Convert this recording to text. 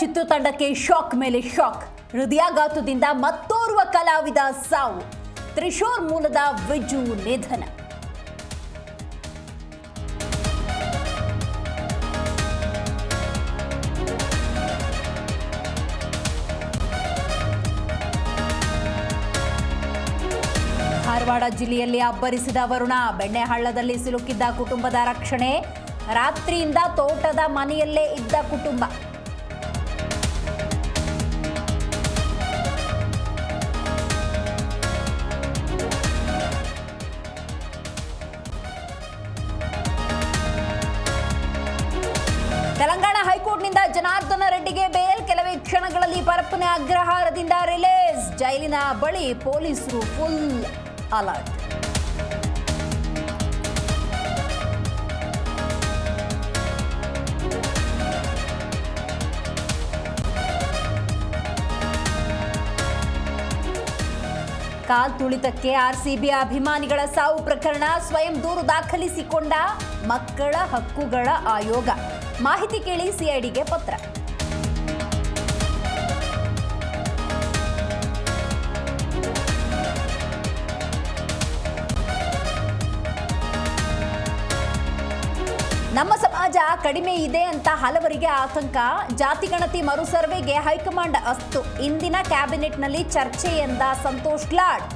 ಚಿತ್ರತಂಡಕ್ಕೆ shock ಮೇಲೆ shock. ಹೃದಯಾಘಾತದಿಂದ ಮತ್ತೋರ್ವ ಕಲಾವಿದ ಸಾವು. ತ್ರಿಶೂರ್ ಮೂಲದ ವಿಜು ನಿಧನ. ಧಾರವಾಡ ಜಿಲ್ಲೆಯಲ್ಲಿ ಅಬ್ಬರಿಸಿದ ವರುಣ. ಬೆಣ್ಣೆಹಳ್ಳದಲ್ಲಿ ಸಿಲುಕಿದ್ದ ಕುಟುಂಬದ ರಕ್ಷಣೆ. ರಾತ್ರಿಯಿಂದ ತೋಟದ ಮನೆಯಲ್ಲೇ ಇದ್ದ ಕುಟುಂಬ. ತೆಲಂಗಾಣ ಹೈಕೋರ್ಟ್ನಿಂದ ಜನಾರ್ದನ ರೆಡ್ಡಿಗೆ ಬೇಲ್. ಕೆಲವೇ ಕ್ಷಣಗಳಲ್ಲಿ ಪರಪ್ಪನ ಅಗ್ರಹಾರದಿಂದ ರಿಲೀಸ್. ಜೈಲಿನ ಬಳಿ ಪೊಲೀಸರು ಫುಲ್ ಅಲರ್ಟ್. ಕಾಲ್ ತುಳಿತಕ್ಕೆ ಆರ್ಸಿಬಿ ಅಭಿಮಾನಿಗಳ ಸಾವು ಪ್ರಕರಣ. ಸ್ವಯಂ ದೂರು ದಾಖಲಿಸಿಕೊಂಡ ಮಕ್ಕಳ ಹಕ್ಕುಗಳ ಆಯೋಗ. ಮಾಹಿತಿ ಕೇಳಿ ಸಿಐಡಿಗೆ ಪತ್ರ. ನಮ್ಮ ಸಮಾಜ ಕಡಿಮೆ ಇದೆ ಅಂತ ಹಲವರಿಗೆ ಆತಂಕ. ಜಾತಿಗಣತಿ ಮರು ಸರ್ವೆಗೆ ಹೈಕಮಾಂಡ್ ಅಸ್ತು. ಇಂದಿನ ಕ್ಯಾಬಿನೆಟ್ನಲ್ಲಿ ಚರ್ಚೆ ಎಂದ ಸಂತೋಷ್ ಲಾಡ್.